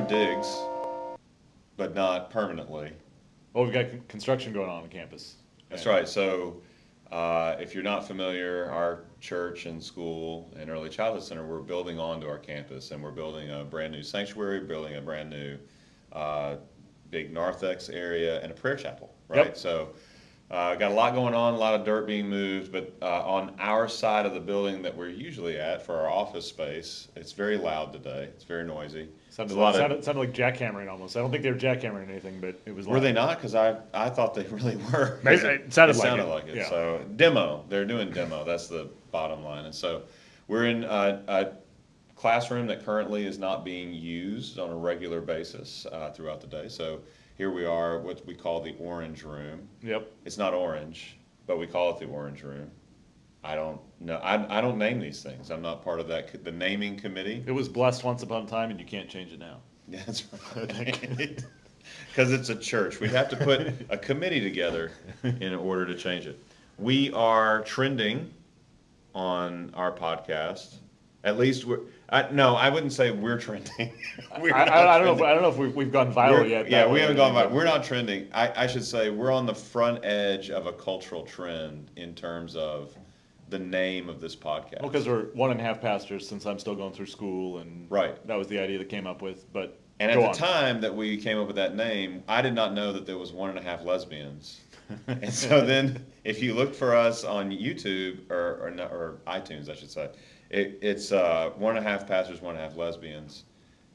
doing digs, but not permanently. Well, we've got construction going on campus. That's right. So if you're not familiar, our church and school and early childhood center, we're building onto our campus, and we're building a brand new sanctuary, building a brand new big narthex area, and a prayer chapel. Right. Yep. So got a lot going on, a lot of dirt being moved, but on our side of the building that we're usually at for our office space, it's very loud today. It's very noisy. Sounded like jackhammering almost. I don't think they were jackhammering anything, but it was loud. Were they not? Because I thought they really were. It sounded like it. Yeah. So demo. They're doing demo. That's the bottom line. And so we're in a classroom that currently is not being used on a regular basis throughout the day. So here we are, what we call the orange room. Yep. It's not orange, but we call it the orange room. I don't know. I don't name these things. I'm not part of the naming committee. It was blessed once upon a time, and you can't change it now. Yeah, that's right. Because it's a church. We'd have to put a committee together in order to change it. We are trending on our podcast. At least no, I wouldn't say we're trending. I don't know if we've gone viral yet. Yeah, we haven't gone viral. We're not trending. I should say we're on the front edge of a cultural trend in terms of the name of this podcast. Well, because we're 1.5 pastors since I'm still going through school, and right. That was the idea that came up with. But and at the time that we came up with that name, I did not know that there was 1.5 lesbians. And so then, if you look for us on YouTube or iTunes, I should say, it's 1.5 pastors, 1.5 lesbians.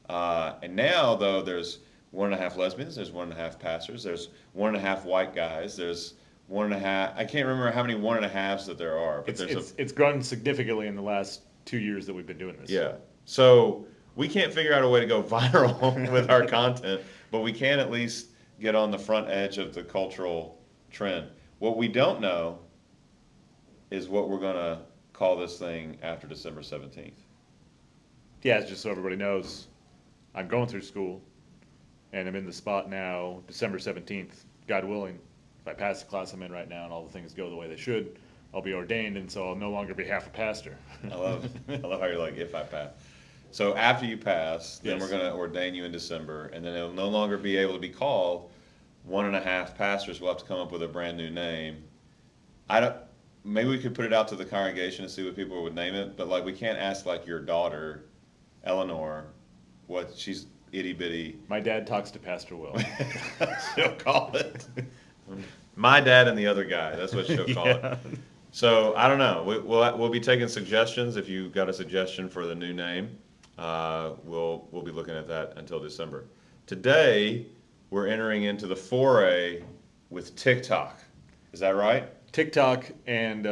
And now, though, there's 1.5 lesbians, there's 1.5 pastors, there's 1.5 white guys, there's 1.5. I can't remember how many 1.5s that there are. But it's grown significantly in the last 2 years that we've been doing this. Yeah. So we can't figure out a way to go viral with our content, but we can at least get on the front edge of the cultural trend. What we don't know is what we're going to call this thing after December 17th. Yeah, it's just so everybody knows, I'm going through school, and I'm in the spot now, December 17th, God willing. If I pass the class I'm in right now and all the things go the way they should, I'll be ordained, and so I'll no longer be half a pastor. I love how you're like, if I pass. So after you pass, then Yes. we're going to ordain you in December, and then it'll no longer be able to be called 1.5 pastors. We'll have to come up with a brand new name. Maybe we could put it out to the congregation and see what people would name it, but like we can't ask like your daughter, Eleanor, what she's itty bitty. My dad talks to Pastor Will. She'll call it. My dad and the other guy. That's what she'll call it. So I don't know. We'll be taking suggestions. If you got a suggestion for the new name, we'll be looking at that until December. Today we're entering into the foray with TikTok. Is that right? TikTok and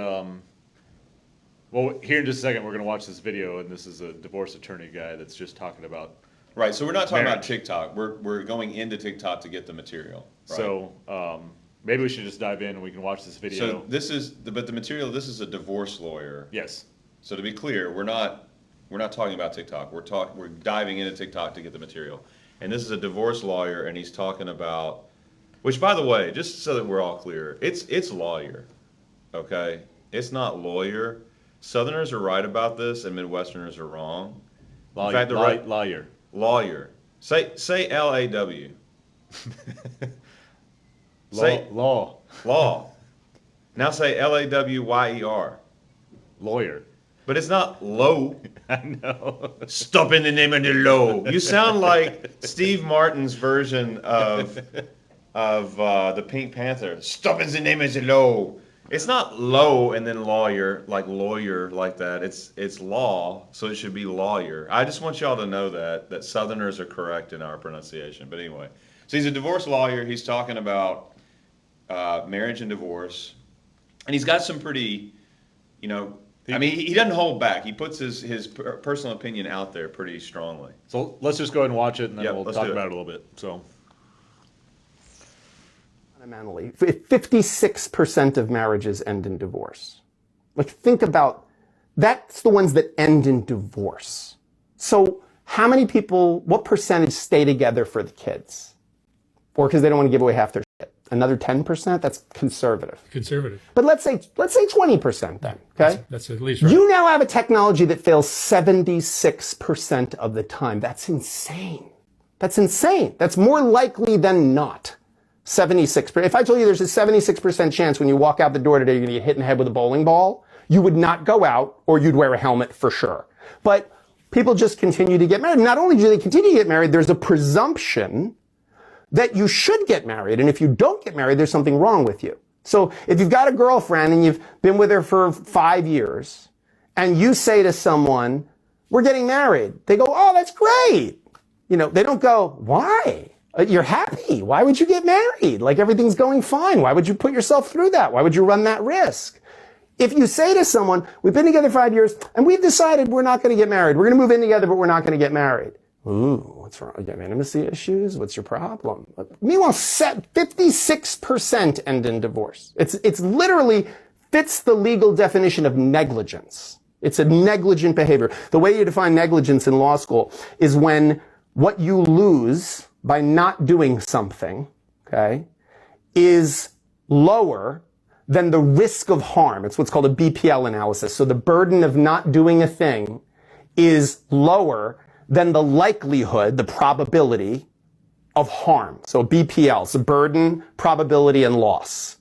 well, here in just a second we're going to watch this video, and this is a divorce attorney guy that's just talking about. Right. So we're not talking about marriage. TikTok. We're going into TikTok to get the material. Right? So maybe we should just dive in and we can watch this video. So but the material. This is a divorce lawyer. Yes. So to be clear, we're not talking about TikTok. We're diving into TikTok to get the material. And this is a divorce lawyer, and he's talking about, which by the way, just so that we're all clear, it's lawyer, okay? It's not lawyer. Southerners are right about this, and Midwesterners are wrong. Lawyer. In fact, they're right. Lawyer. Lawyer. Say L-A-W. Law. Law. Now say L-A-W-Y-E-R. Lawyer. But it's not low. I know. Stop in the name of the law. You sound like Steve Martin's version of the Pink Panther. Stop in the name of the law. It's not low and then lawyer like that. It's law, so it should be lawyer. I just want y'all to know that Southerners are correct in our pronunciation. But anyway, so he's a divorce lawyer. He's talking about marriage and divorce, and he's got some pretty, he doesn't hold back. He puts his personal opinion out there pretty strongly. So let's just go ahead and watch it, and then we'll talk about it a little bit. So, fundamentally, 56% of marriages end in divorce. Like, think about that's the ones that end in divorce. So, how many people? What percentage stay together for the kids, or because they don't want to give away half their shit? Another 10%? That's conservative. Conservative. But let's say 20% then, okay? That's at least right. You now have a technology that fails 76% of the time. That's insane. That's insane. That's more likely than not. 76%. If I told you there's a 76% chance when you walk out the door today you're going to get hit in the head with a bowling ball, you would not go out, or you'd wear a helmet for sure. But people just continue to get married. Not only do they continue to get married, there's a presumption that you should get married. And if you don't get married, there's something wrong with you. So if you've got a girlfriend and you've been with her for 5 years, and you say to someone, we're getting married, they go, oh, that's great. They don't go, why? You're happy. Why would you get married? Like, everything's going fine. Why would you put yourself through that? Why would you run that risk? If you say to someone, we've been together 5 years and we've decided we're not going to get married. We're going to move in together, but we're not going to get married. Ooh, what's wrong? You have intimacy issues? What's your problem? Meanwhile, 56% end in divorce. It's literally fits the legal definition of negligence. It's a negligent behavior. The way you define negligence in law school is when what you lose by not doing something, okay, is lower than the risk of harm. It's what's called a BPL analysis. So the burden of not doing a thing is lower than the likelihood, the probability of harm. So BPL, so burden, probability, and loss.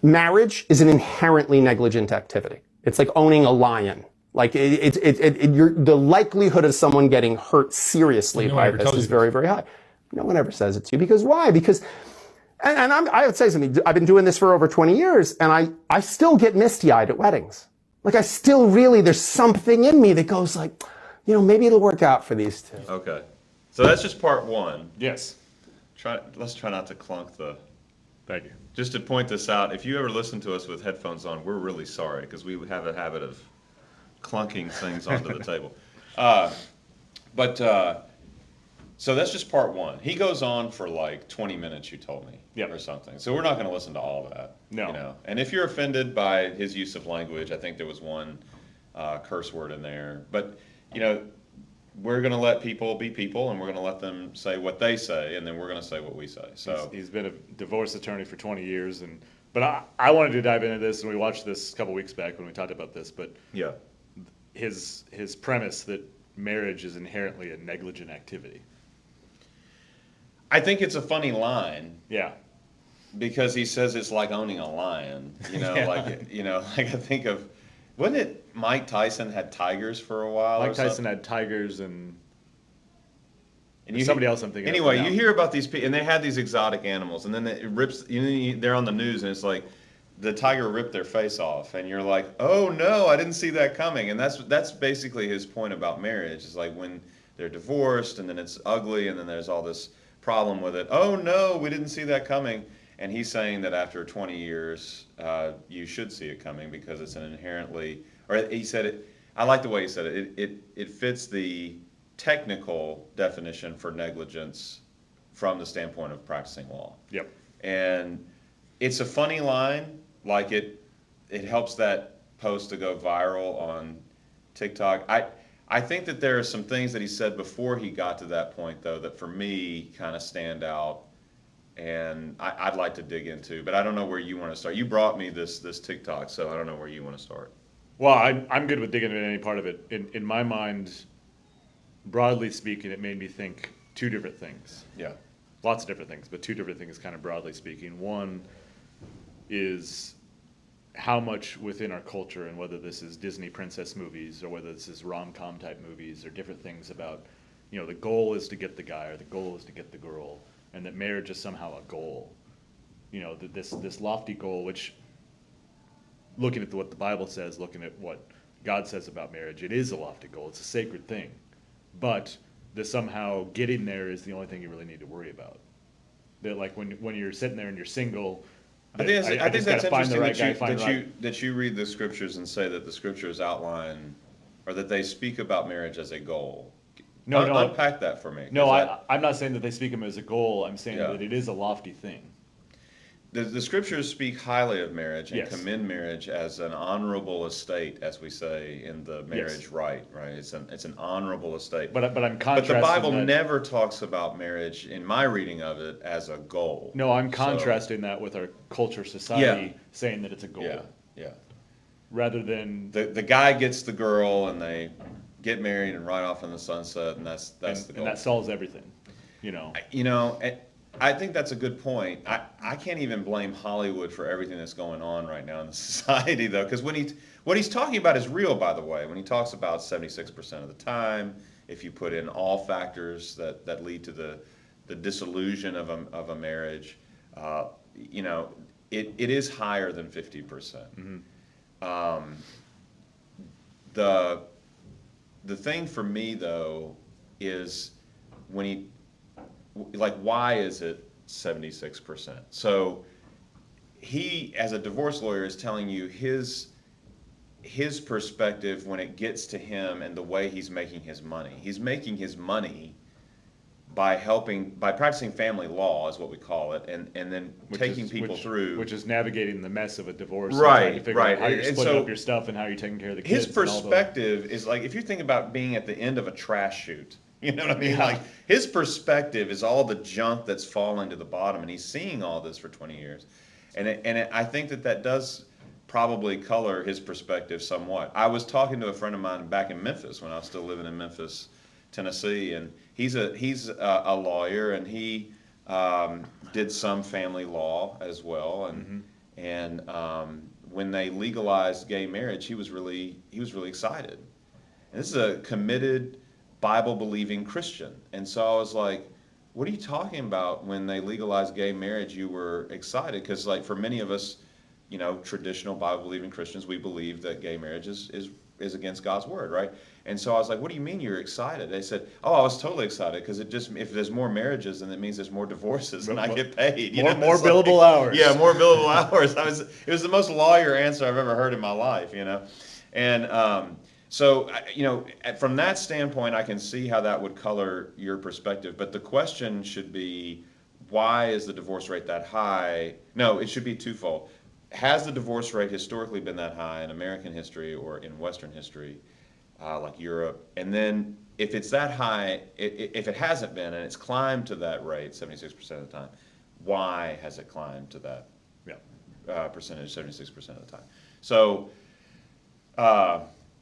Marriage is an inherently negligent activity. It's like owning a lion. Like the likelihood of someone getting hurt seriously by this is very, very high. No one ever says it to you. Because why? Because, I would say something, I've been doing this for over 20 years, and I still get misty-eyed at weddings. Like, I still really, there's something in me that goes like, maybe it'll work out for these two. Okay. So that's just part one. Yes. Let's try not to clunk the... Thank you. Just to point this out, if you ever listen to us with headphones on, we're really sorry, because we have a habit of clunking things onto the table. So that's just part one. He goes on for like 20 minutes, you told me, or something. So we're not going to listen to all of that. No. And if you're offended by his use of language, I think there was one curse word in there. But, we're going to let people be people, and we're going to let them say what they say, and then we're going to say what we say. So he's been a divorce attorney for 20 years, but I wanted to dive into this, and we watched this a couple weeks back when we talked about this. But yeah, his premise that marriage is inherently a negligent activity. I think it's a funny line. Yeah. Because he says it's like owning a lion. Like I think of, wasn't it Mike Tyson had tigers for a while? Mike Tyson had tigers and you, somebody else I'm thinking anyway, of. You hear about these people, and they had these exotic animals, and then it rips, they're on the news, and it's like, the tiger ripped their face off, and you're like, oh no, I didn't see that coming. And that's basically his point about marriage, is like when they're divorced, and then it's ugly, and then there's all this problem with it. Oh no, we didn't see that coming. And he's saying that after 20 years, you should see it coming, because it's an inherently, or he said it, I like the way he said it, it fits the technical definition for negligence from the standpoint of practicing law. Yep. And it's a funny line, like it helps that post to go viral on TikTok. I think that there are some things that he said before he got to that point, though, that for me kind of stand out, and I'd like to dig into, but I don't know where you want to start. You brought me this TikTok, so I don't know where you want to start. Well, I'm good with digging into any part of it. In my mind, broadly speaking, it made me think two different things. Yeah. Lots of different things, but two different things kind of broadly speaking. One is how much within our culture, and whether this is Disney princess movies or whether this is rom-com type movies or different things about, the goal is to get the guy or the goal is to get the girl, and that marriage is somehow a goal. This lofty goal, which, looking at what the Bible says, looking at what God says about marriage, it is a lofty goal. It's a sacred thing. But that somehow getting there is the only thing you really need to worry about. That, like, when you're sitting there and you're single, I think that's interesting that you read the scriptures and say that the scriptures outline, or that they speak about marriage as a goal. Unpack that for me. No, I'm not saying that they speak of them as a goal. I'm saying that it is a lofty thing. The scriptures speak highly of marriage and Yes. commend marriage as an honorable estate, as we say in the marriage rite, right? It's an honorable estate. But I'm contrasting. But the Bible never talks about marriage, in my reading of it, as a goal. No, I'm contrasting that with our culture, society, saying that it's a goal. Yeah. Rather than The guy gets the girl, and they get married and ride off in the sunset, and that's the goal. And that solves everything. you know. I think that's a good point. I can't even blame Hollywood for everything that's going on right now in the society, though, because what he's talking about is real, by the way. When he talks about 76% of the time, if you put in all factors that lead to the dissolution of a marriage, you know, it is higher than 50%. Um, the the thing for me, though, is when he like, why is it 76%? So he, as a divorce lawyer, is telling you his perspective when it gets to him and the way he's making his money. He's making his money by practicing family law, is what we call it, and then taking people through. Which is navigating the mess of a divorce. Right, and trying to figure right. out how you're And splitting so up your stuff and how you're taking care of the kids. his perspective is like, if you think about being at the end of a trash chute, you know what I mean? Yeah. Like, his perspective is all the junk that's falling to the bottom, and he's seeing all this for 20 years. I think that does probably color his perspective somewhat. I was talking to a friend of mine back in Memphis when I was still living in Memphis, Tennessee, and he's a lawyer, and he did some family law as well, and when they legalized gay marriage, he was really excited. And this is a committed, Bible believing Christian, and so I was like, "What are you talking about? When they legalized gay marriage, you were excited?" Because, like, for many of us, you know, traditional Bible believing Christians, we believe that gay marriage is against God's word, right? And so I was like, "What do you mean you're excited?" They said, "Oh, I was totally excited because if there's more marriages, then it means there's more divorces, and I get paid. More billable hours." Yeah, more billable hours. It was the most lawyer answer I've ever heard in my life, you know, and so you know, from that standpoint, I can see how that would color your perspective. But the question should be, why is the divorce rate that high? No, it should be twofold. Has the divorce rate historically been that high in American history or in Western history? Like Europe, and then if it's that high, if it hasn't been and it's climbed to that rate, 76% of the time, why has it climbed to that percentage, 76% of the time? So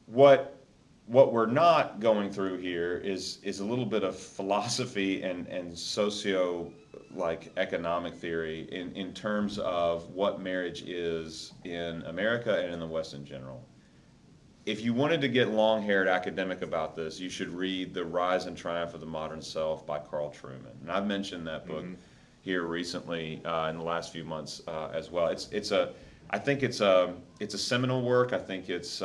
what we're not going through here is a little bit of philosophy and socio like economic theory in terms of what marriage is in America and in the West in general. If you wanted to get long-haired academic about this, you should read The Rise and Triumph of the Modern Self by Carl Trueman. And I've mentioned that book here recently in the last few months as well. I think it's a seminal work. I think it's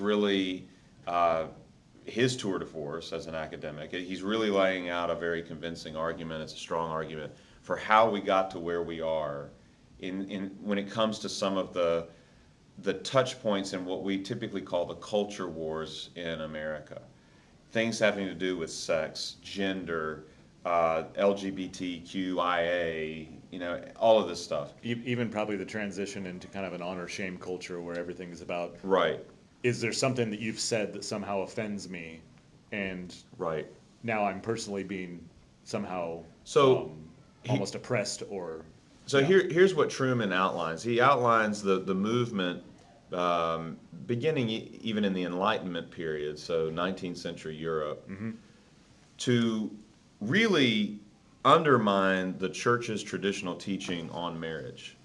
really his tour de force as an academic. He's really laying out a very convincing argument. It's a strong argument for how we got to where we are when it comes to some of the touch points in what we typically call the culture wars in America. Things having to do with sex, gender, LGBTQIA, you know, all of this stuff. Even probably the transition into kind of an honor shame culture where everything is about, right, is there something that you've said that somehow offends me, and right, now I'm personally being somehow almost oppressed or. So here's what Trueman outlines. He outlines the movement beginning even in the Enlightenment period, so 19th century Europe, to really undermine the church's traditional teaching on marriage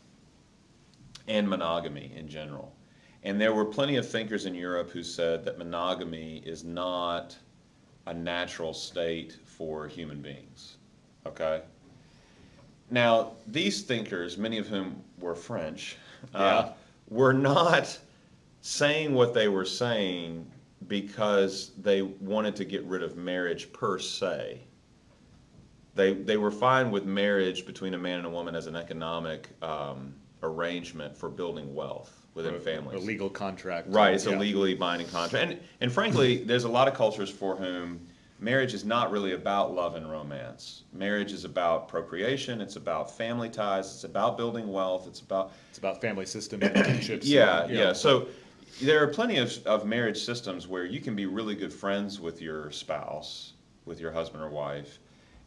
and monogamy in general. And there were plenty of thinkers in Europe who said that monogamy is not a natural state for human beings. Okay? Now, these thinkers, many of whom were French, were not saying what they were saying because they wanted to get rid of marriage per se. They were fine with marriage between a man and a woman as an economic arrangement for building wealth within families. A legal contract. Right, it's a legally binding contract. And frankly, there's a lot of cultures for whom marriage is not really about love and romance. Marriage is about procreation. It's about family ties. It's about building wealth. It's about family system relationships. Yeah. So there are plenty of marriage systems where you can be really good friends with your spouse, with your husband or wife,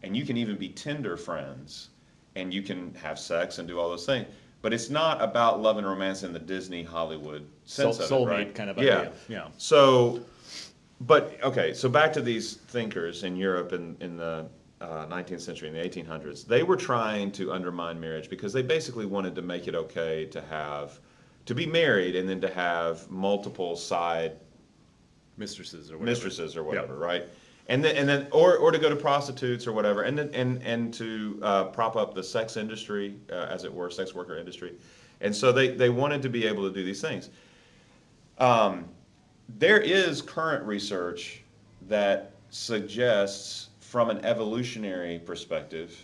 and you can even be tender friends, and you can have sex and do all those things. But it's not about love and romance in the Disney Hollywood sense of it, right? Soulmate kind of idea. Yeah. So But okay, so back to these thinkers in Europe in the 19th century, in the 1800s. They were trying to undermine marriage because they basically wanted to make it okay to be married and then to have multiple side Mistresses or whatever. mistresses or whatever, Yeah. right? And then or to go to prostitutes or whatever, and to prop up the sex industry, as it were, sex worker industry. And so they wanted to be able to do these things. There is current research that suggests, from an evolutionary perspective,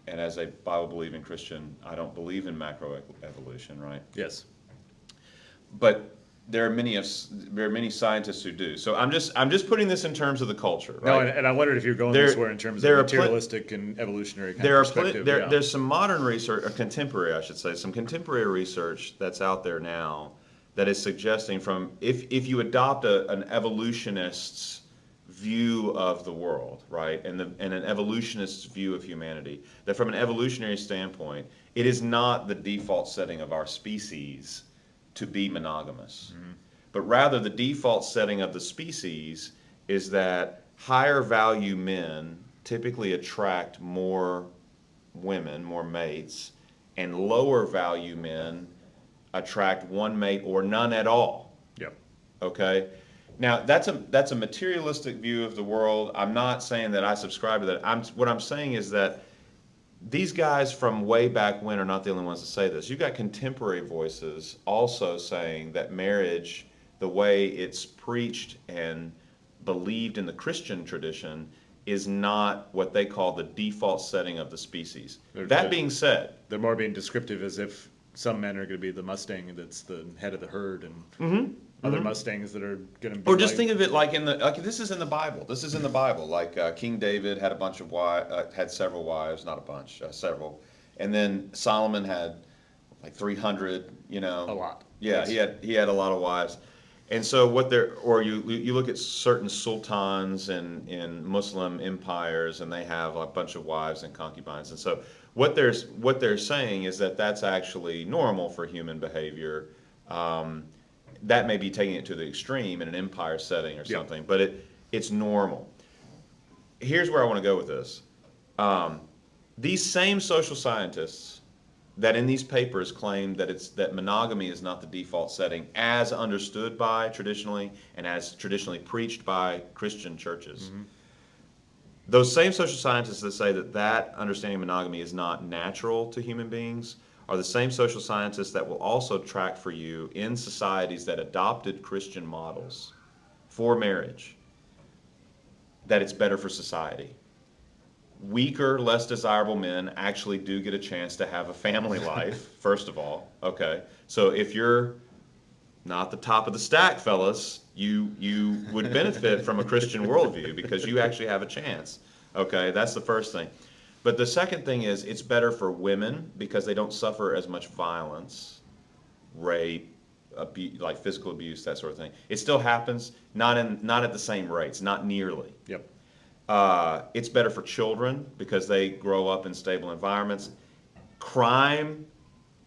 and as a Bible believing Christian, I don't believe in macroevolution, right? Yes. But there are many scientists who do. So I'm just putting this in terms of the culture, right? No, and I wondered if you're going There- this way in terms there of are materialistic and evolutionary kind There of are plen- perspective. there, yeah. there's some modern research, or contemporary, I should say, some contemporary research that's out there now that is suggesting, from if you adopt an evolutionist's view of the world, right, and an evolutionist's view of humanity, that from an evolutionary standpoint, it is not the default setting of our species to be monogamous, but rather the default setting of the species is that higher value men typically attract more women, more mates, and lower value men attract one mate or none at all. Yep. Okay? Now that's a materialistic view of the world. I'm not saying that I subscribe to that. What I'm saying is that these guys from way back when are not the only ones to say this. You've got contemporary voices also saying that marriage, the way it's preached and believed in the Christian tradition, is not what they call the default setting of the species. That being said, They're more being descriptive, as if some men are going to be the Mustang that's the head of the herd, and other Mustangs that are going to be. or just think of it like this is in the Bible. This is in the Bible. Like King David had a bunch of had several wives, not a bunch, several, and then Solomon had like 300. You know, A lot. Yeah, Yes. he had a lot of wives, and so what they're or you look at certain sultans in Muslim empires, and they have a bunch of wives and concubines, and so what they're saying is that that's actually normal for human behavior. That may be taking it to the extreme in an empire setting or Yeah. something, but it's normal. Here's where I want to go with this. These same social scientists that in these papers claim that monogamy is not the default setting as understood by traditionally and as traditionally preached by Christian churches. Those same social scientists that say that understanding of monogamy is not natural to human beings are the same social scientists that will also track for you in societies that adopted Christian models for marriage that it's better for society. Weaker, less desirable men actually do get a chance to have a family life, first of all. Okay. So if you're not the top of the stack, fellas, you would benefit from a Christian worldview because you actually have a chance. Okay, that's the first thing. But the second thing is it's better for women because they don't suffer as much violence, rape, like physical abuse, that sort of thing. It still happens, not at the same rates, not nearly. Yep. It's better for children because they grow up in stable environments. Crime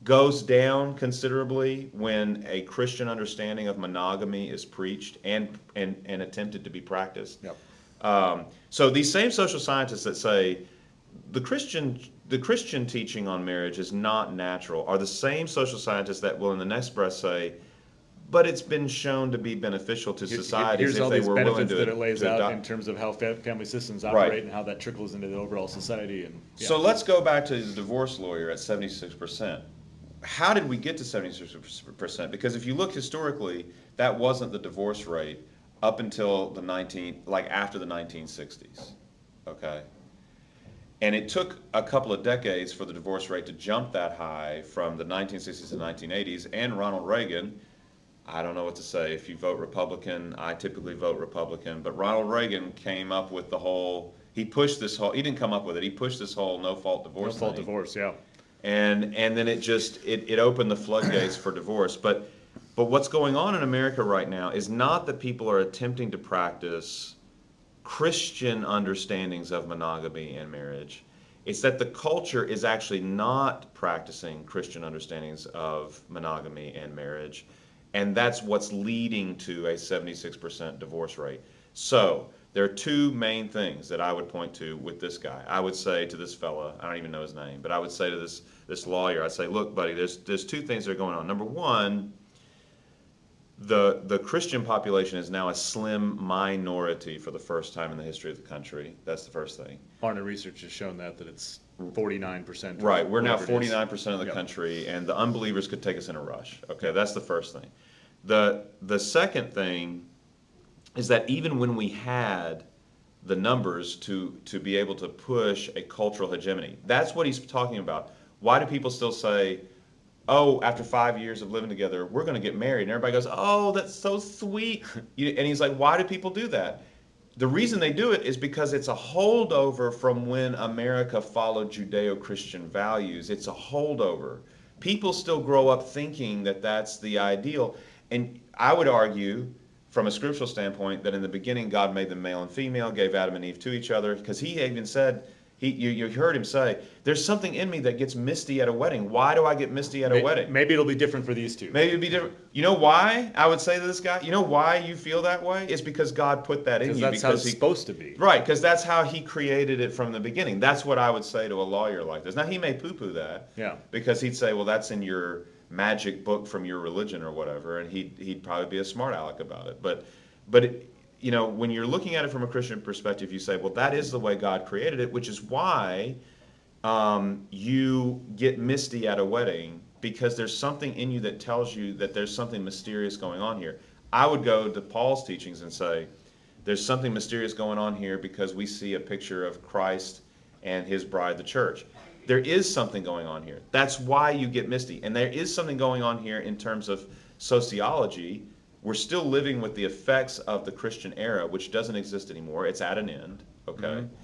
goes down considerably when a Christian understanding of monogamy is preached and attempted to be practiced. Yep. So these same social scientists that say the Christian teaching on marriage is not natural are the same social scientists that will in the next breath say, but it's been shown to be beneficial to societies Here's if all they these were willing benefits to that it lays to out adopt. in terms of how family systems Right. operate and how that trickles into the overall society. And yeah. So let's go back to the divorce lawyer at 76%. How did we get to 76%? Because if you look historically, that wasn't the divorce rate up until after the 1960s. Okay. And it took a couple of decades for the divorce rate to jump that high from the 1960s to 1980s. And Ronald Reagan, I don't know what to say. If you vote Republican, I typically vote Republican. But Ronald Reagan came up with he didn't come up with it, he pushed this whole no-fault divorce No fault thing. divorce, yeah. And then it opened the floodgates for divorce. But what's going on in America right now is not that people are attempting to practice Christian understandings of monogamy and marriage. It's that the culture is actually not practicing Christian understandings of monogamy and marriage, and that's what's leading to a 76% divorce rate. So there are two main things that I would point to with this guy. I would say to this fella, I don't even know his name, but I would say to this lawyer, I'd say, look, buddy, there's two things that are going on. Number one, the Christian population is now a slim minority for the first time in the history of the country. That's the first thing. Barna research has shown that it's 49%. Right, we're now whatever it is. 49% of the Yep. country, and the unbelievers could take us in a rush. Okay, that's the first thing. The second thing is that even when we had the numbers to be able to push a cultural hegemony, that's what he's talking about. Why do people still say, oh, after 5 years of living together, we're going to get married? And everybody goes, oh, that's so sweet. And he's like, why do people do that? The reason they do it is because it's a holdover from when America followed Judeo-Christian values. It's a holdover. People still grow up thinking that that's the ideal. And I would argue, from a scriptural standpoint, that in the beginning God made them male and female, gave Adam and Eve to each other, because he even said, you heard him say, there's something in me that gets misty at a wedding. Why do I get misty at a wedding? Maybe it'll be different for these two. Maybe it'd be different. You know why I would say to this guy? You know why you feel that way? It's because God put that in Because you. that's how it's supposed to be. Right, because that's how he created it from the beginning. That's what I would say to a lawyer like this. Now, he may poo-poo that. Yeah. Because he'd say, well, that's in your magic book from your religion or whatever, and he'd probably be a smart aleck about it. But you know, when you're looking at it from a Christian perspective, you say, well, that is the way God created it, which is why you get misty at a wedding, because there's something in you that tells you that there's something mysterious going on here. I would go to Paul's teachings and say, there's something mysterious going on here because we see a picture of Christ and his bride, the church. There is something going on here. That's why you get misty. And there is something going on here in terms of sociology. We're still living with the effects of the Christian era, which doesn't exist anymore. It's at an end, okay? Mm-hmm.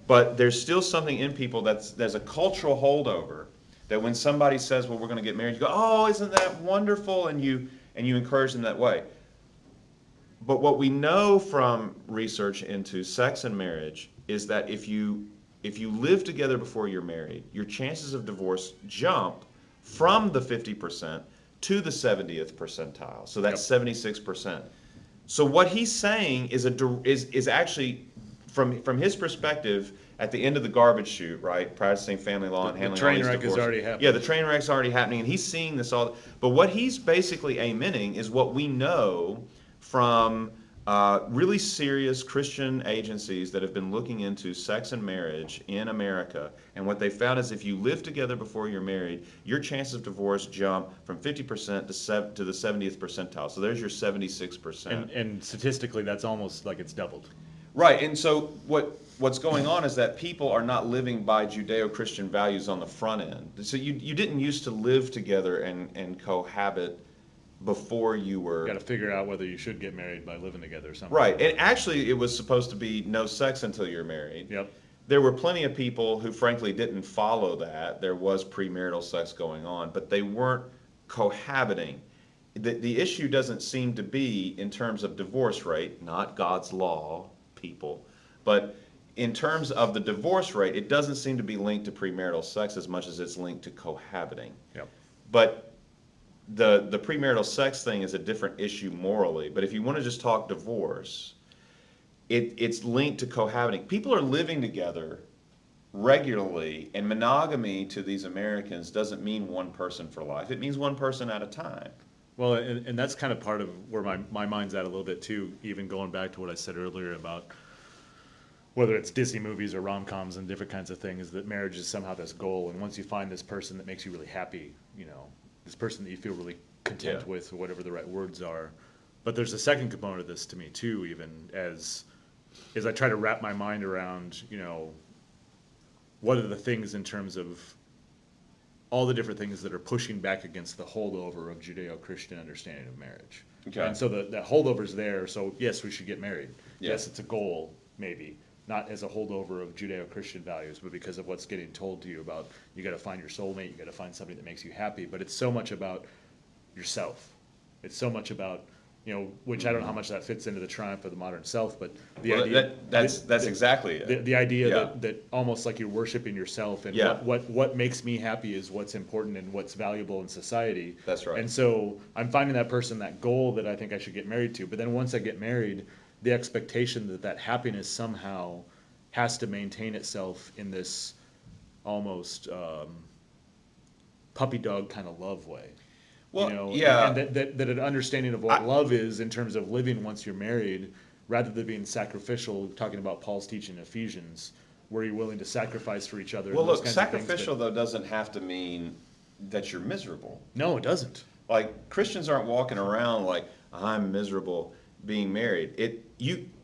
But there's still something in people there's a cultural holdover that when somebody says, well, we're going to get married, you go, oh, isn't that wonderful? And you encourage them that way. But what we know from research into sex and marriage is that if you live together before you're married, your chances of divorce jump from the 50% to the 70th percentile. So that's 76%. So what he's saying is actually, from his perspective, at the end of the garbage chute, right? Practicing family law and handling all these divorces. The train wreck is already happening. Yeah, the train wreck's already happening, and he's seeing this all. But what he's basically amening is what we know from really serious Christian agencies that have been looking into sex and marriage in America, and what they found is if you live together before you're married, your chances of divorce jump from 50% to the 70th percentile. So there's your 76%. And statistically, that's almost like it's doubled. Right, and so what's going on is that people are not living by Judeo-Christian values on the front end. So you didn't used to live together and cohabit before you were... You got to figure out whether you should get married by living together or something. Right, and actually it was supposed to be no sex until you're married. Yep. There were plenty of people who frankly didn't follow that. There was premarital sex going on, but they weren't cohabiting. The issue doesn't seem to be in terms of divorce rate, not God's law, people, but in terms of the divorce rate, it doesn't seem to be linked to premarital sex as much as it's linked to cohabiting. Yep. But the premarital sex thing is a different issue morally. But if you want to just talk divorce, it's linked to cohabiting. People are living together regularly, and monogamy to these Americans doesn't mean one person for life. It means one person at a time. Well, and that's kind of part of where my mind's at a little bit too, even going back to what I said earlier about whether it's Disney movies or rom-coms and different kinds of things, that marriage is somehow this goal. And once you find this person that makes you really happy, you know, this person that you feel really content with, or whatever the right words are. But there's a second component of this to me too, even as I try to wrap my mind around, you know, what are the things in terms of all the different things that are pushing back against the holdover of Judeo-Christian understanding of marriage. Okay. And so that holdover's there, so yes, we should get married. Yeah. Yes, it's a goal, maybe. Not as a holdover of Judeo-Christian values, but because of what's getting told to you about you got to find your soulmate, you got to find somebody that makes you happy. But it's so much about yourself. It's so much about, you know, which I don't know how much that fits into the triumph of the modern self, but the idea that's exactly it. The idea that almost like you're worshiping yourself, and what makes me happy is what's important and what's valuable in society. That's right. And so I'm finding that person, that goal that I think I should get married to. But then once I get married, the expectation that that happiness somehow has to maintain itself in this almost puppy dog kind of love way. Well, You know, yeah. and that an understanding of what love is in terms of living once you're married, rather than being sacrificial, talking about Paul's teaching in Ephesians, where you're willing to sacrifice for each other. Well, and those look, kinds of things, sacrificial though doesn't have to mean that you're miserable. no, it doesn't. Like Christians aren't walking around like I'm miserable being married.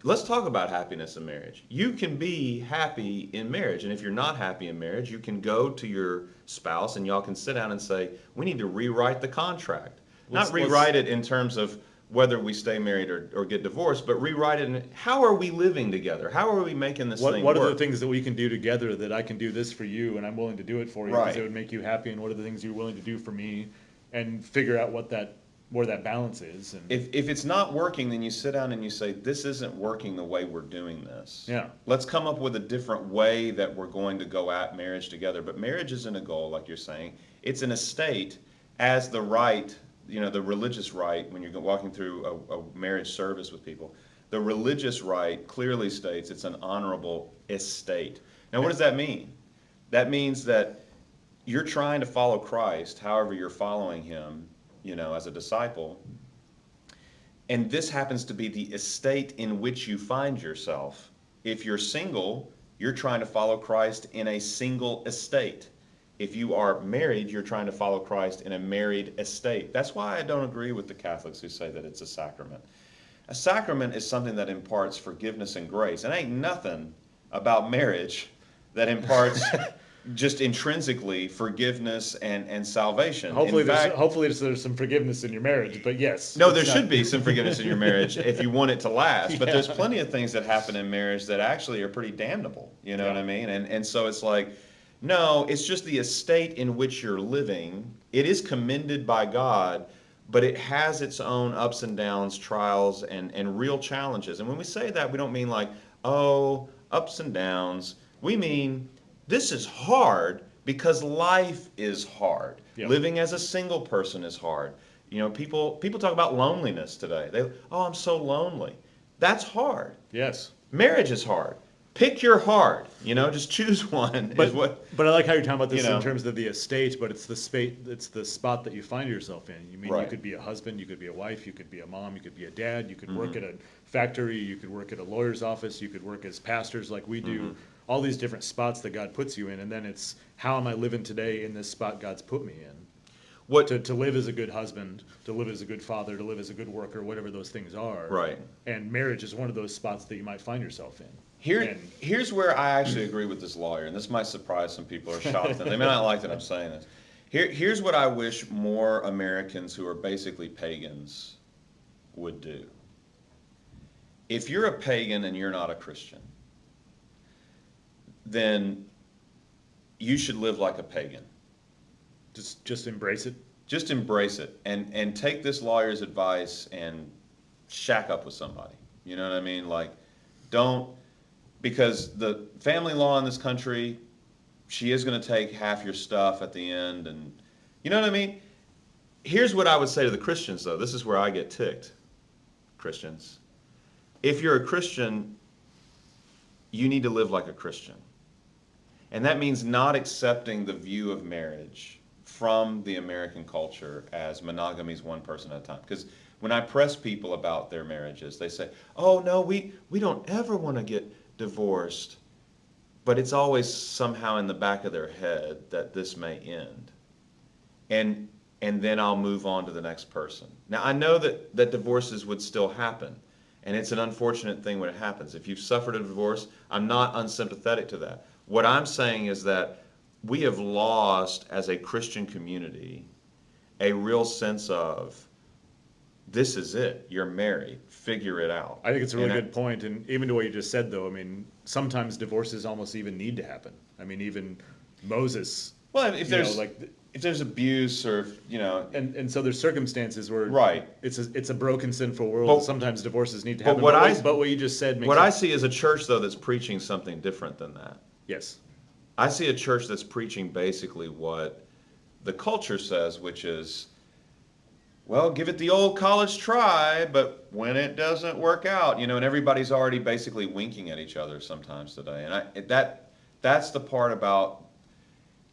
Let's talk about happiness in marriage. You can be happy in marriage, and if you're not happy in marriage, you can go to your spouse and y'all can sit down and say, we need to rewrite the contract. Not rewrite it in terms of whether we stay married or get divorced, but rewrite it in how are we living together? How are we making this thing What work? are the things that we can do together that I can do this for you and I'm willing to do it for you because it would make you happy, and what are the things you're willing to do for me, and figure out where that balance is. And If it's not working, then you sit down and you say, this isn't working the way we're doing this. Yeah. Let's come up with a different way that we're going to go at marriage together. But marriage isn't a goal, like you're saying. It's an estate as the right, the religious right, when you're walking through a marriage service with people. The religious right clearly states it's an honorable estate. Now, what does that mean? That means that you're trying to follow Christ, however you're following him, as a disciple. And this happens to be the estate in which you find yourself. If you're single, you're trying to follow Christ in a single estate. If you are married, you're trying to follow Christ in a married estate. That's why I don't agree with the Catholics who say that it's a sacrament. A sacrament is something that imparts forgiveness and grace. And ain't nothing about marriage that imparts just intrinsically forgiveness and salvation. hopefully there's some forgiveness in your marriage, but yes. No, there should be some forgiveness in your marriage if you want it to last. But there's plenty of things that happen in marriage that actually are pretty damnable. You know what I mean? And so it's like, no, it's just the estate in which you're living. It is commended by God, but it has its own ups and downs, trials, and real challenges. And when we say that, we don't mean like, oh, ups and downs. We mean this is hard because life is hard. Yep. Living as a single person is hard. People talk about loneliness today. I'm so lonely. That's hard. Yes. Marriage is hard. Pick your hard. Just choose one. But I like how you're talking about this You know. in terms of the estate, but it's the spot that you find yourself in. You mean Right. You could be a husband, you could be a wife, you could be a mom, you could be a dad, you could work at a factory, you could work at a lawyer's office, you could work as pastors like we do. All these different spots that God puts you in, and then it's how am I living today in this spot God's put me in? To live as a good husband, to live as a good father, to live as a good worker, whatever those things are. Right. And marriage is one of those spots that you might find yourself in. Here's where I actually agree with this lawyer, and this might surprise some people or shock them. They may not like that I'm saying this. Here's what I wish more Americans who are basically pagans would do. If you're a pagan and you're not a Christian, then you should live like a pagan. Just embrace it. Just embrace it and take this lawyer's advice and shack up with somebody. You know what I mean? Like, because the family law in this country, she is going to take half your stuff at the end, and you know what I mean? Here's what I would say to the Christians, though. This is where I get ticked. Christians. If you're a Christian, you need to live like a Christian. And that means not accepting the view of marriage from the American culture as monogamy is one person at a time. Because when I press people about their marriages, they say, oh, no, we don't ever want to get divorced. But it's always somehow in the back of their head that this may end. And then I'll move on to the next person. Now, I know that divorces would still happen. And it's an unfortunate thing when it happens. If you've suffered a divorce, I'm not unsympathetic to that. What I'm saying is that we have lost, as a Christian community, a real sense of, this is it. You're married. Figure it out. I think it's a really good point. And even to what you just said, though, I mean, sometimes divorces almost even need to happen. I mean, even Moses. Well, if there's abuse or, And so there's circumstances where right. it's a broken, sinful world. But sometimes divorces need to happen. But what you just said makes what I see is a church, though, that's preaching something different than that. Yes. I see a church that's preaching basically what the culture says, which is well, give it the old college try, but when it doesn't work out, and everybody's already basically winking at each other sometimes today. And that's the part about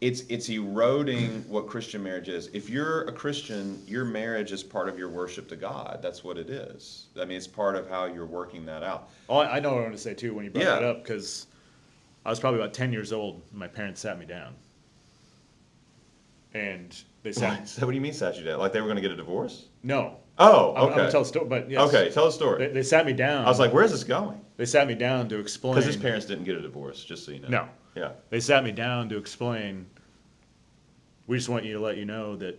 it's eroding what Christian marriage is. If you're a Christian, your marriage is part of your worship to God. That's what it is. I mean, it's part of how you're working that out. Oh, I know what I want to say too when you brought Yeah. that up, because I was probably about 10 years old. And my parents sat me down, and they sat. So what do you mean sat you down? Like they were going to get a divorce? No, Oh, I'm gonna okay. tell a story, but yes. Okay, tell a story. They sat me down. I was like, where's this going? They sat me down to explain. Because his parents didn't get a divorce, just so you know. No. Yeah. They sat me down to explain. We just want you to let you know that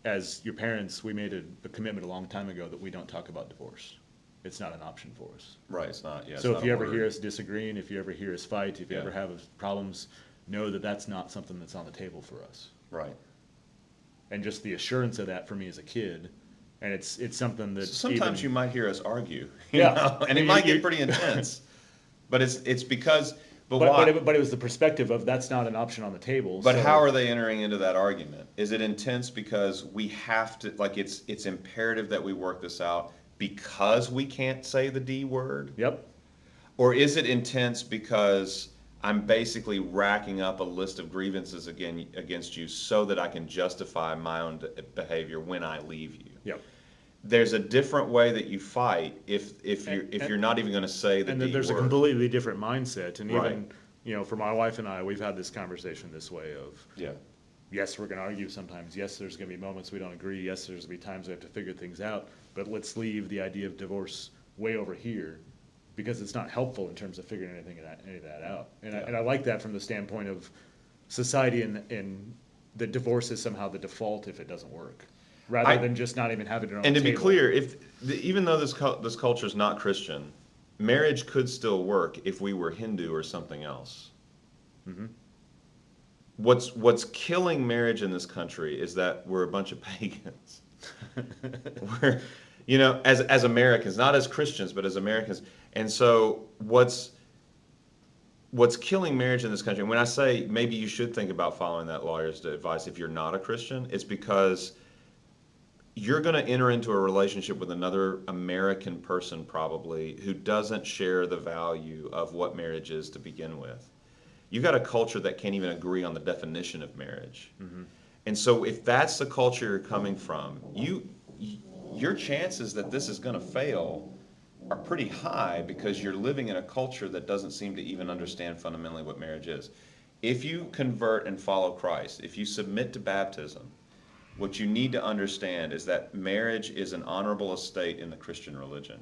as your parents, we made a commitment a long time ago that we don't talk about divorce. It's not an option for us. Right, it's not. Yeah. So it's if not you a ever word. hear us disagreeing, if you ever hear us fight, if you Yeah. ever have problems, know that that's not something that's on the table for us. Right. And just the assurance of that for me as a kid, and it's something that Sometimes you even, might hear us argue. Yeah. And it You- might you- get pretty intense. But it's because. But but, why? but it was the perspective of that's not an option on the table. But so- how are they entering into that argument? Is it intense because we have to, like, it's imperative that we work this out because we can't say the D word? Yep. Or is it intense because I'm basically racking up a list of grievances against you so that I can justify my own behavior when I leave you? Yep. There's a different way that you fight if And- you're not even going to say the And D then there's word. a completely different mindset. And Right. even, for my wife and I, we've had this conversation this way of, Yeah. yes, we're going to argue sometimes. Yes, there's going to be moments we don't agree. Yes, there's going to be times we have to figure things out. But let's leave the idea of divorce way over here because it's not helpful in terms of figuring any of that out. And I like that from the standpoint of society and that divorce is somehow the default if it doesn't work, rather than just not even having it on And the to be table. clear, even though this culture is not Christian, marriage could still work if we were Hindu or something else. Mm-hmm. What's killing marriage in this country is that we're a bunch of pagans. We're, as Americans, not as Christians, but as Americans. And so what's killing marriage in this country, and when I say maybe you should think about following that lawyer's advice if you're not a Christian, it's because you're going to enter into a relationship with another American person probably who doesn't share the value of what marriage is to begin with. You've got a culture that can't even agree on the definition of marriage. Mm-hmm. And so if that's the culture you're coming from, your chances that this is going to fail are pretty high because you're living in a culture that doesn't seem to even understand fundamentally what marriage is. If you convert and follow Christ, if you submit to baptism, what you need to understand is that marriage is an honorable estate in the Christian religion.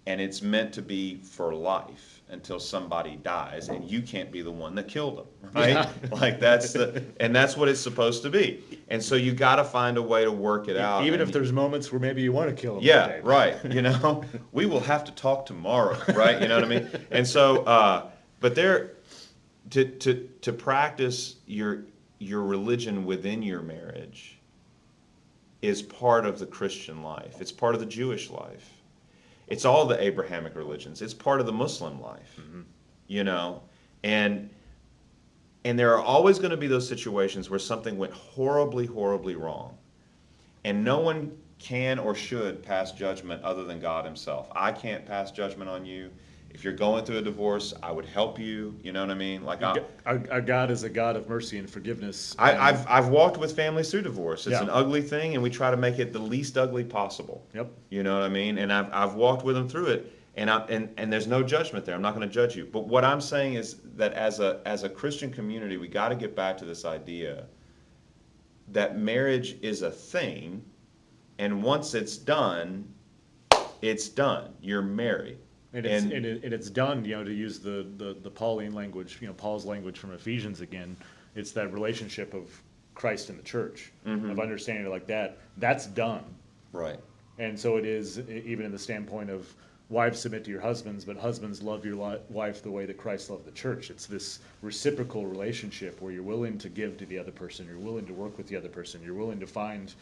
And it's meant to be for life until somebody dies, and you can't be the one that killed them, right? Yeah. Like that's what it's supposed to be. And so you got to find a way to work it out. Even and if there's moments where maybe you want to kill them. yeah, right. We will have to talk tomorrow, right? You know what I mean? And so, but to practice your religion within your marriage is part of the Christian life. It's part of the Jewish life. It's all the Abrahamic religions. It's part of the Muslim life, and there are always going to be those situations where something went horribly, horribly wrong, and no one can or should pass judgment other than God himself. I can't pass judgment on you. If you're going through a divorce, I would help you. You know what I mean? Like Our God is a God of mercy and forgiveness. I've walked with families through divorce. It's Yeah. an ugly thing, and we try to make it the least ugly possible. Yep. You know what I mean? And I've walked with them through it, and there's no judgment there. I'm not going to judge you. But what I'm saying is that as a Christian community, we got to get back to this idea that marriage is a thing, and once it's done, it's done. You're married. And it's done, to use the Pauline language, Paul's language from Ephesians again. It's that relationship of Christ and the church, of understanding it like that. That's done. Right. And so it is, even in the standpoint of wives submit to your husbands, but husbands love your wife the way that Christ loved the church. It's this reciprocal relationship where you're willing to give to the other person, you're willing to work with the other person, you're willing to find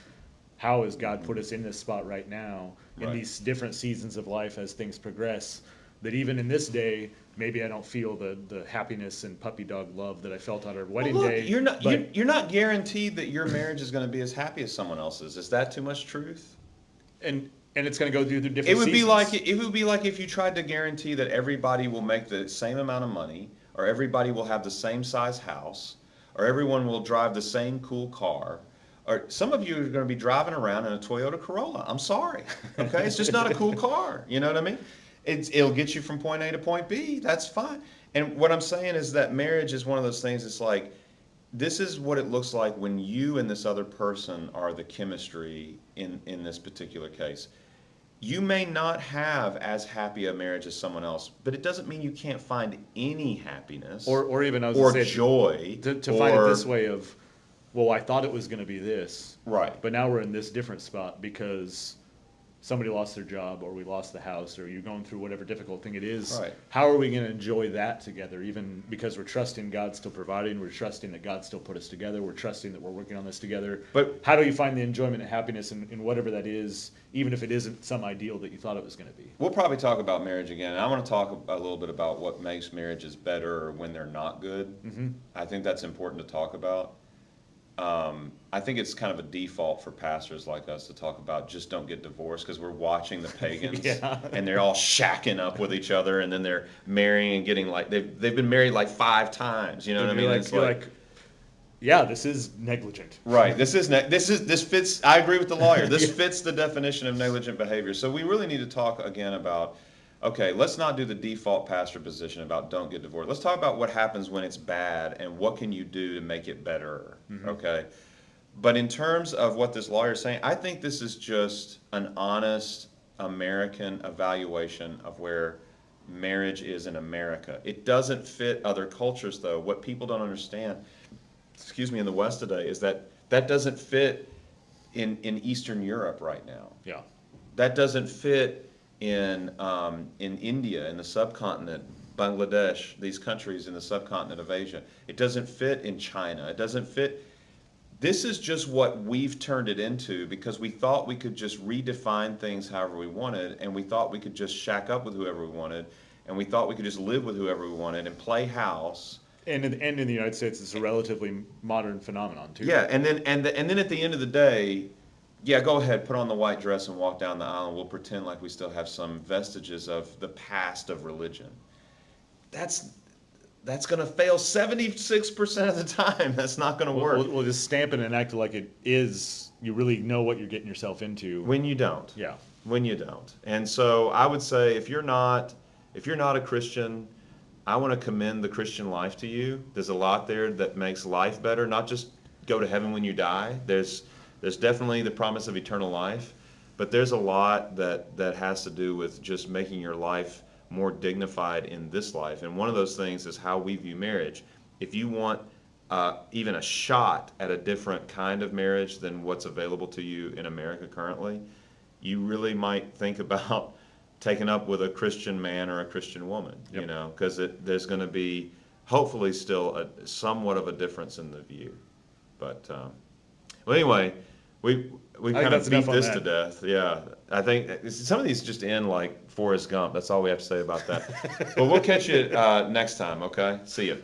how has God put us in this spot right now in Right. these different seasons of life as things progress. that even in this day, maybe I don't feel the happiness and puppy dog love that I felt on our wedding Well, look, day. you're not guaranteed that your marriage is going to be as happy as someone else's. Is that too much truth? And it's going to go through the different It would be seasons. like if you tried to guarantee that everybody will make the same amount of money, or everybody will have the same size house, or everyone will drive the same cool car. Or some of you are going to be driving around in a Toyota Corolla. I'm sorry, okay? It's just not a cool car. You know what I mean? It'll get you from point A to point B. That's fine. And what I'm saying is that marriage is one of those things. It's like this is what it looks like when you and this other person are the chemistry in this particular case. You may not have as happy a marriage as someone else, but it doesn't mean you can't find any happiness or even I was or gonna say, joy to find it this way of, well, I thought it was going to be this, Right. but now we're in this different spot because somebody lost their job, or we lost the house, or you're going through whatever difficult thing it is. Right. How are we going to enjoy that together? Even because we're trusting God's still providing, we're trusting that God still put us together, we're trusting that we're working on this together. But how do you find the enjoyment and happiness in whatever that is, even if it isn't some ideal that you thought it was going to be? we'll probably talk about marriage again. I want to talk a little bit about what makes marriages better or when they're not good. Mm-hmm. I think that's important to talk about. I think it's kind of a default for pastors like us to talk about just don't get divorced because we're watching the pagans Yeah. and they're all shacking up with each other and then they're marrying and getting like they've been married like 5 times. You know what I mean? It's You're like, yeah, this is negligent. right. This fits. I agree with the lawyer. This fits the definition of negligent behavior. So we really need to talk again about. Okay, let's not do the default pastor position about don't get divorced. Let's talk about what happens when it's bad and what can you do to make it better. Mm-hmm. Okay, but in terms of what this lawyer is saying, I think this is just an honest American evaluation of where marriage is in America. It doesn't fit other cultures, though. What people don't understand, excuse me, in the West today, is that doesn't fit in Eastern Europe right now. Yeah. That doesn't fit in India, in the subcontinent, Bangladesh, these countries in the subcontinent of Asia. It doesn't fit in China. It doesn't fit. This is just what we've turned it into because we thought we could just redefine things however we wanted, and we thought we could just shack up with whoever we wanted, and we thought we could just live with whoever we wanted and play house. And in the United States, it's a relatively modern phenomenon too. Yeah, and then at the end of the day, yeah, go ahead, put on the white dress and walk down the aisle, and we'll pretend like we still have some vestiges of the past of religion. That's going to fail 76% of the time. That's not going to work. We'll just stamp it and act like it is. You really know what you're getting yourself into. When you don't. Yeah. When you don't. And so I would say if you're not a Christian, I want to commend the Christian life to you. There's a lot there that makes life better, not just go to heaven when you die. There's definitely the promise of eternal life, but there's a lot that has to do with just making your life more dignified in this life. And one of those things is how we view marriage. If you want even a shot at a different kind of marriage than what's available to you in America currently, you really might think about taking up with a Christian man or a Christian woman, Yep. you know, because there's going to be hopefully still somewhat of a difference in the view. But well, anyway, we kind of beat this to death. Yeah, I think some of these just end like Forrest Gump. That's all we have to say about that. But we'll catch you next time. Okay, see you.